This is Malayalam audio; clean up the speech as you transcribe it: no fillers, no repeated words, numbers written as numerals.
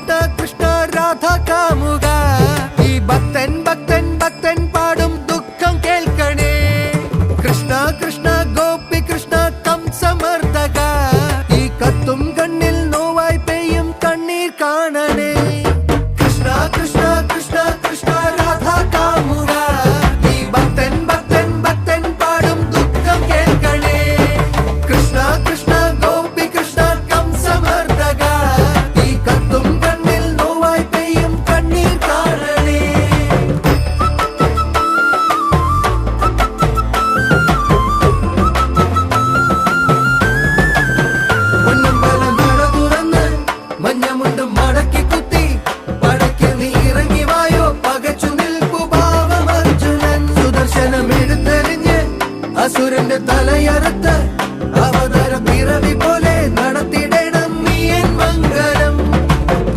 കൃഷ്ണ കൃഷ്ണ രാധ കാമുക ഈ ഭക്തൻ ഭക്തൻ ഭക്തൻ പാടും ദുഃഖം കേൾക്കണേ കൃഷ്ണ കൃഷ്ണ ഗോപി കൃഷ്ണ കംസമർദ്ദക ഈ കത്തും കണ്ണിൽ നോവായി പെയ്യും കണ്ണീർ കാണണേ